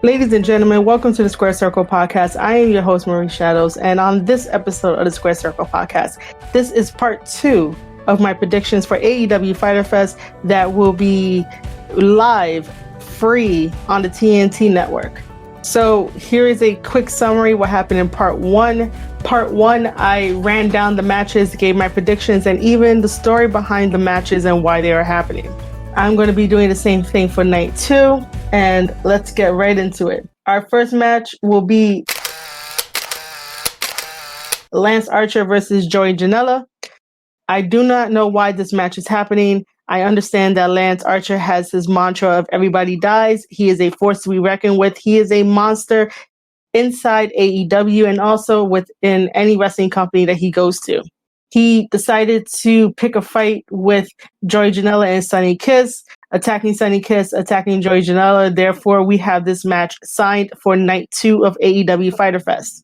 Ladies and gentlemen, welcome to the Square Circle Podcast. I am your host, Marie Shadows, and on this episode of the Square Circle Podcast, this is part 2 of my predictions for AEW Fyter Fest that will be live, free on the TNT network. So here is a quick summary of what happened in part 1. Part 1, I ran down the matches, gave my predictions, and even the story behind the matches and why they are happening. I'm going to be doing the same thing for night 2, and let's get right into it. Our first match will be Lance Archer versus Joey Janela. I do not know why this match is happening. I understand that Lance Archer has his mantra of everybody dies. He is a force to be reckoned with. He is a monster inside AEW and also within any wrestling company that he goes to. He decided to pick a fight with Joey Janela and Sonny Kiss, attacking Sonny Kiss, attacking Joey Janela. Therefore, we have this match signed for night 2 of AEW Fyter Fest.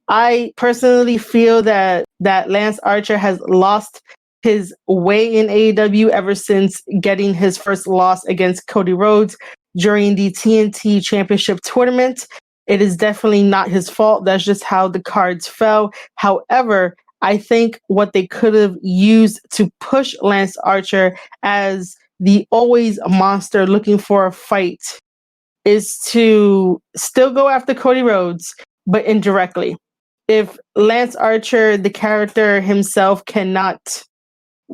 I personally feel that Lance Archer has lost his way in AEW ever since getting his first loss against Cody Rhodes during the TNT Championship Tournament. It is definitely not his fault. That's just how the cards fell. However, I think what they could have used to push Lance Archer as the always monster looking for a fight is to still go after Cody Rhodes, but indirectly. If Lance Archer, the character himself, cannot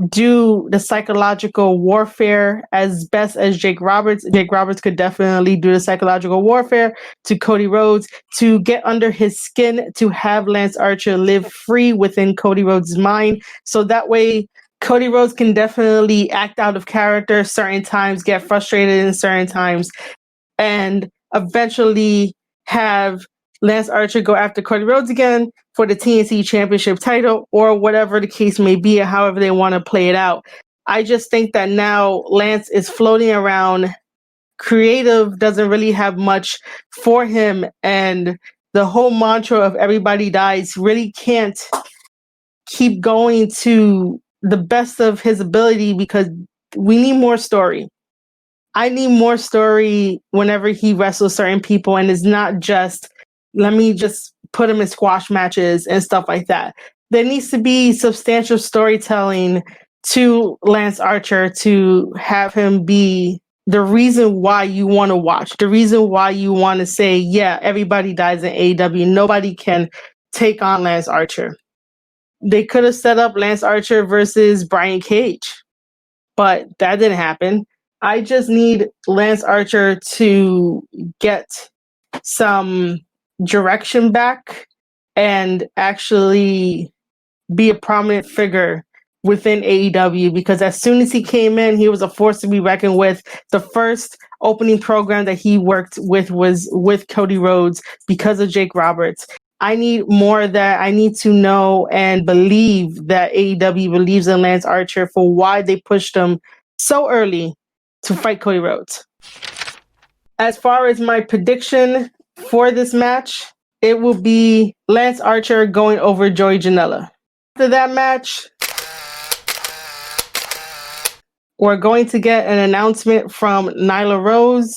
do the psychological warfare as best as Jake Roberts could definitely do the psychological warfare to Cody Rhodes to get under his skin, to have Lance Archer live free within Cody Rhodes' mind. So that way, Cody Rhodes can definitely act out of character certain times, get frustrated in certain times, and eventually have Lance Archer go after Cody Rhodes again for the TNT Championship title, or whatever the case may be, or however they want to play it out. I just think that now Lance is floating around. Creative doesn't really have much for him, and the whole mantra of everybody dies really can't keep going to the best of his ability because we need more story. I need more story whenever he wrestles certain people, and it's not just let me just put him in squash matches and stuff like that. There needs to be substantial storytelling to Lance Archer to have him be the reason why you want to watch, the reason why you want to say, yeah, everybody dies in AEW. Nobody can take on Lance Archer. They could have set up Lance Archer versus Brian Cage, but that didn't happen. I just need Lance Archer to get some direction back and actually be a prominent figure within AEW, because as soon as he came in, he was a force to be reckoned with. The first opening program that he worked with was with Cody Rhodes because of Jake Roberts. I need more of that. I need to know and believe that AEW believes in Lance Archer for why they pushed him so early to fight Cody Rhodes. As far as my prediction for this match, it will be Lance Archer going over Joey Janela. After that match, we're going to get an announcement from Nyla Rose.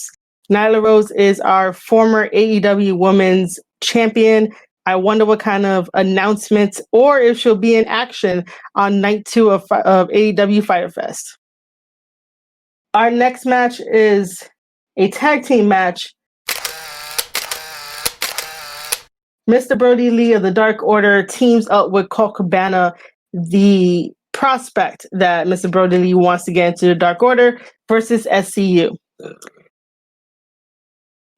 Nyla Rose is our former AEW Women's Champion. I wonder what kind of announcement, or if she'll be in action on night 2 of AEW Fyter Fest. Our next match is a tag team match. Mr. Brody Lee of the Dark Order teams up with Cabana, the prospect that Mr. Brody Lee wants to get into the Dark Order, versus SCU.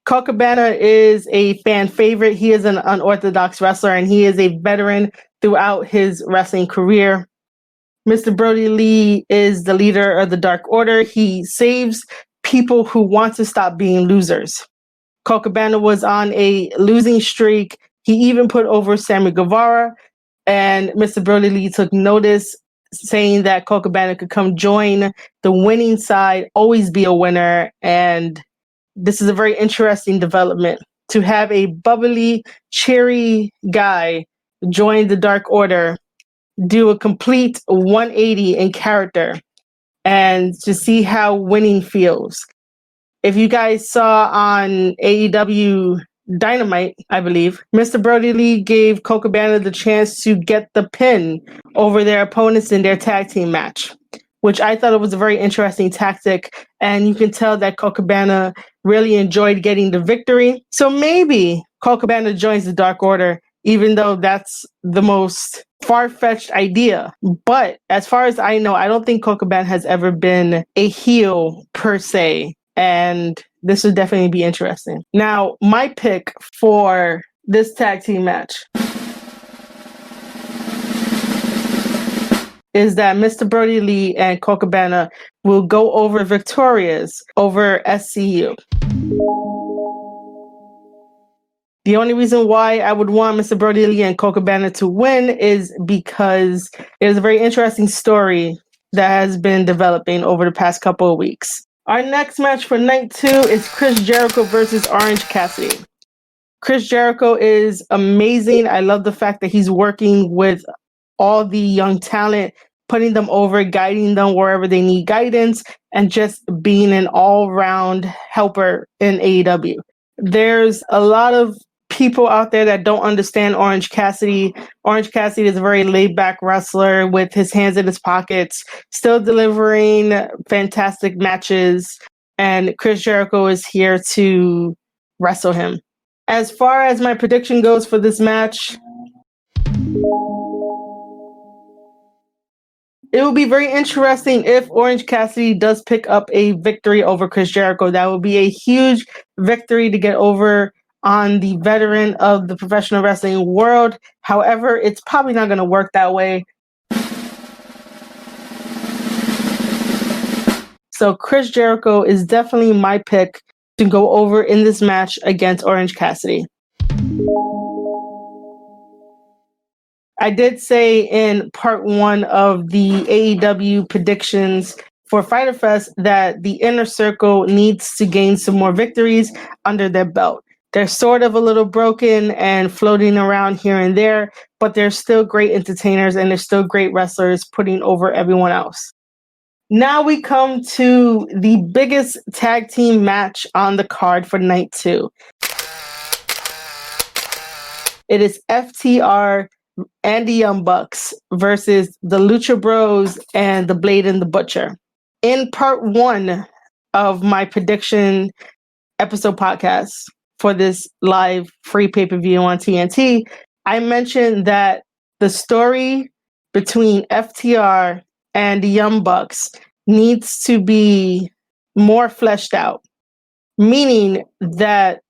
Cabana is a fan favorite. He is an unorthodox wrestler, and he is a veteran throughout his wrestling career. Mr. Brody Lee is the leader of the Dark Order. He saves people who want to stop being losers. Cabana was on a losing streak. He even put over Sammy Guevara, and Mr. Brody Lee took notice, saying that Cabana could come join the winning side, always be a winner. And this is a very interesting development to have a bubbly, cheery guy join the Dark Order, do a complete 180 in character, and to see how winning feels. If you guys saw on AEW Dynamite, I believe, Mr. Brody Lee gave Cabana the chance to get the pin over their opponents in their tag team match, which I thought it was a very interesting tactic. And you can tell that Cabana really enjoyed getting the victory. So maybe Cabana joins the Dark Order, even though that's the most far-fetched idea. But as far as I know, I don't think Cabana has ever been a heel per se. And this would definitely be interesting. Now, my pick for this tag team match is that Mr. Brody Lee and Cabana will go over victorious over SCU. The only reason why I would want Mr. Brody Lee and Cabana to win is because it is a very interesting story that has been developing over the past couple of weeks. Our next match for night 2 is Chris Jericho versus Orange Cassidy. Chris Jericho is amazing. I love the fact that he's working with all the young talent, putting them over, guiding them wherever they need guidance, and just being an all-round helper in AEW. There's a lot of people out there that don't understand Orange Cassidy. Orange Cassidy is a very laid-back wrestler with his hands in his pockets, still delivering fantastic matches, and Chris Jericho is here to wrestle him. As far as my prediction goes for this match, it will be very interesting if Orange Cassidy does pick up a victory over Chris Jericho. That would be a huge victory to get over on the veteran of the professional wrestling world. However, it's probably not going to work that way. So Chris Jericho is definitely my pick to go over in this match against Orange Cassidy. I did say in part 1 of the AEW predictions for Fyter Fest that the Inner Circle needs to gain some more victories under their belt. They're sort of a little broken and floating around here and there, but they're still great entertainers and they're still great wrestlers putting over everyone else. Now we come to the biggest tag team match on the card for night 2. It is FTR and the Young Bucks versus the Lucha Bros and the Blade and the Butcher. In part 1 of my prediction episode podcast for this live free pay-per-view on TNT, I mentioned that the story between FTR and the Young Bucks needs to be more fleshed out, meaning that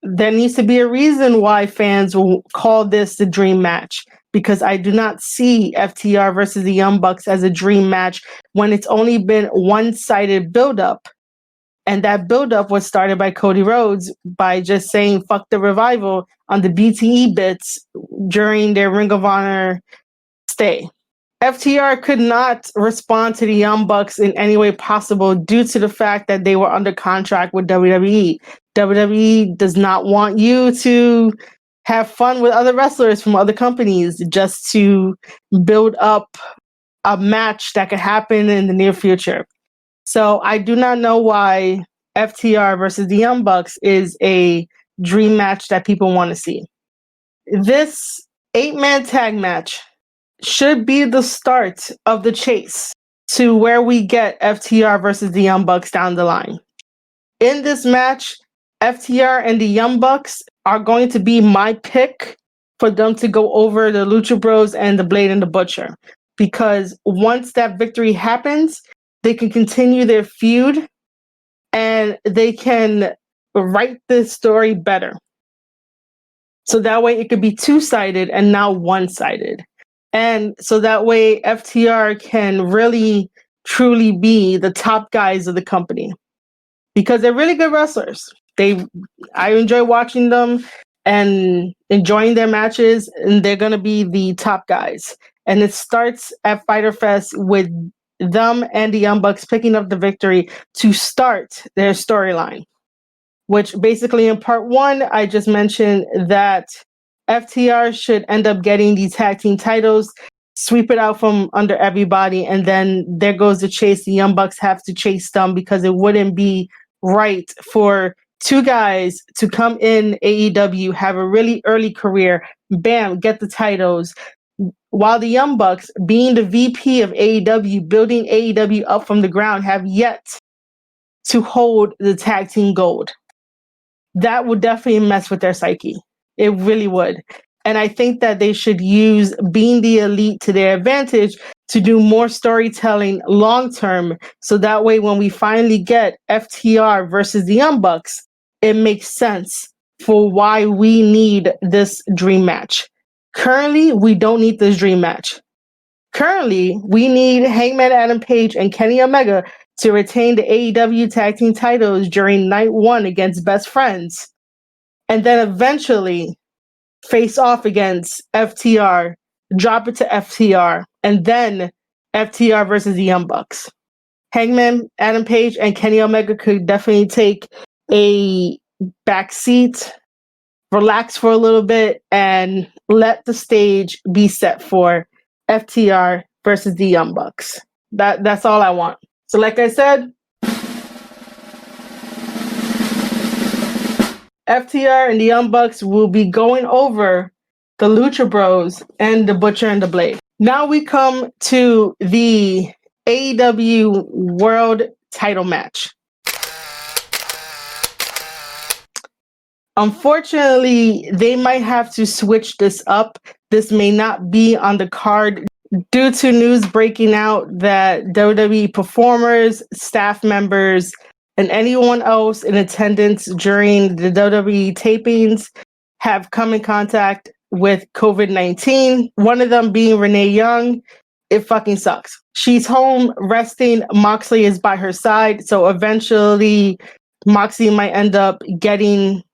there needs to be a reason why fans will call this the dream match, because I do not see FTR versus the Young Bucks as a dream match when it's only been one-sided build-up. And that build-up was started by Cody Rhodes by just saying fuck the Revival on the BTE bits during their Ring of Honor stay. FTR could not respond to the Young Bucks in any way possible due to the fact that they were under contract with WWE. WWE does not want you to have fun with other wrestlers from other companies just to build up a match that could happen in the near future. So I do not know why FTR versus the Young Bucks is a dream match that people want to see. This 8-man tag match should be the start of the chase to where we get FTR versus the Young Bucks down the line. In this match, FTR and the Young Bucks are going to be my pick for them to go over the Lucha Bros and the Blade and the Butcher. Because once that victory happens, they can continue their feud and they can write the story better. So that way it could be two-sided and not one-sided. And so that way FTR can really, truly be the top guys of the company. Because they're really good wrestlers. I enjoy watching them and enjoying their matches, and they're going to be the top guys. And it starts at Fyter Fest with them and the Young Bucks picking up the victory to start their storyline. Which basically in part 1, I just mentioned that FTR should end up getting the tag team titles, sweep it out from under everybody, and then there goes the chase. The Young Bucks have to chase them because it wouldn't be right for two guys to come in AEW, have a really early career, bam, get the titles, while the Young Bucks, being the VP of AEW, building AEW up from the ground, have yet to hold the tag team gold. That would definitely mess with their psyche. It really would. And I think that they should use being the elite to their advantage to do more storytelling long term. So that way, when we finally get FTR versus the Young Bucks, it makes sense for why we need this dream match. Currently, we don't need this dream match. Currently, we need Hangman Adam Page and Kenny Omega to retain the AEW tag team titles during night 1 against Best Friends. And then eventually face off against FTR, drop it to FTR, and then FTR versus the Young Bucks. Hangman, Adam Page, and Kenny Omega could definitely take a back seat, relax for a little bit, and let the stage be set for FTR versus the Young Bucks. That's all I want. So like I said, FTR and the Young Bucks will be going over the Lucha Bros and the Butcher and the Blade. Now we come to the AEW World Title match. Unfortunately, they might have to switch this up. This may not be on the card due to news breaking out that WWE performers, staff members, and anyone else in attendance during the WWE tapings have come in contact with COVID-19. One of them being Renee Young. It fucking sucks. She's home resting. Moxley is by her side. So eventually Moxley might end up getting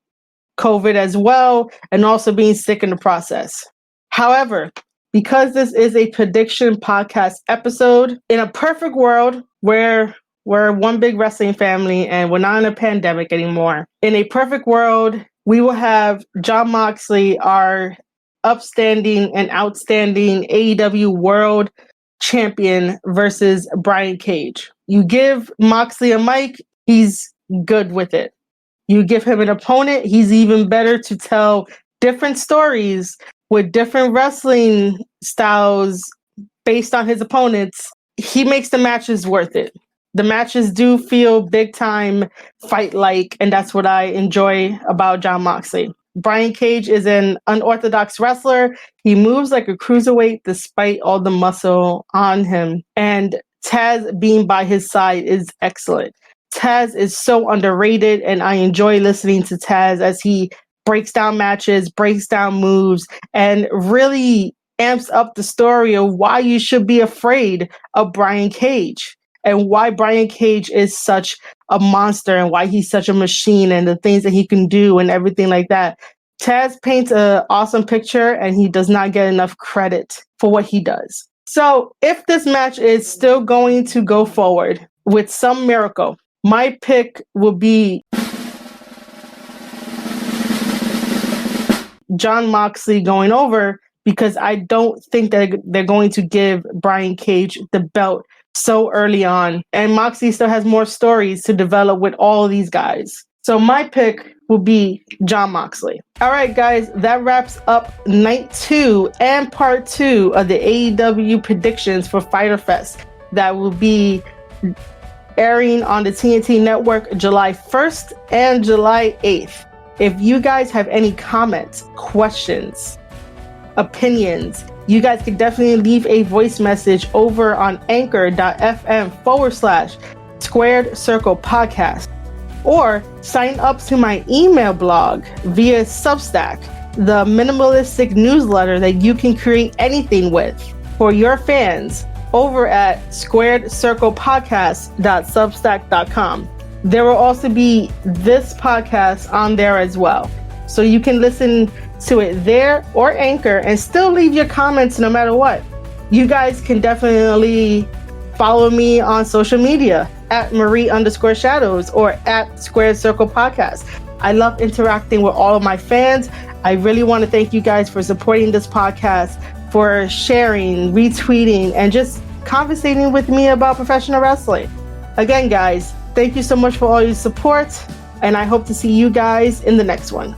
COVID as well and also being sick in the process. However, because this is a prediction podcast episode, in a perfect world where we're one big wrestling family and we're not in a pandemic anymore, in a perfect world, we will have Jon Moxley, our upstanding and outstanding AEW World Champion, versus Brian Cage. You give Moxley a mic, he's good with it. You give him an opponent, he's even better to tell different stories with different wrestling styles based on his opponents. He makes the matches worth it. The matches do feel big time fight-like, and that's what I enjoy about Jon Moxley. Brian Cage is an unorthodox wrestler. He moves like a cruiserweight despite all the muscle on him. And Taz being by his side is excellent. Taz is so underrated, and I enjoy listening to Taz as he breaks down matches, breaks down moves, and really amps up the story of why you should be afraid of Brian Cage and why Brian Cage is such a monster and why he's such a machine and the things that he can do and everything like that. Taz paints an awesome picture, and he does not get enough credit for what he does. So if this match is still going to go forward with some miracle, my pick will be Jon Moxley going over, because I don't think that they're going to give Brian Cage the belt so early on. And Moxley still has more stories to develop with all of these guys. So my pick will be Jon Moxley. All right, guys, that wraps up night 2 and part 2 of the AEW predictions for Fyter Fest. That will be airing on the TNT network July 1st and July 8th. If you guys have any comments, questions, opinions, you guys can definitely leave a voice message over on anchor.fm/Squared Circle Podcast, or sign up to my email blog via Substack, the minimalistic newsletter that you can create anything with for your fans over at squaredcirclepodcast.substack.com. There will also be this podcast on there as well. So you can listen to it there or Anchor and still leave your comments no matter what. You guys can definitely follow me on social media at Marie_Shadows or at Squared Circle Podcast. I love interacting with all of my fans. I really want to thank you guys for supporting this podcast, for sharing, retweeting, and just conversating with me about professional wrestling. Again, guys, Thank you so much for all your support, and I hope to see you guys in the next one.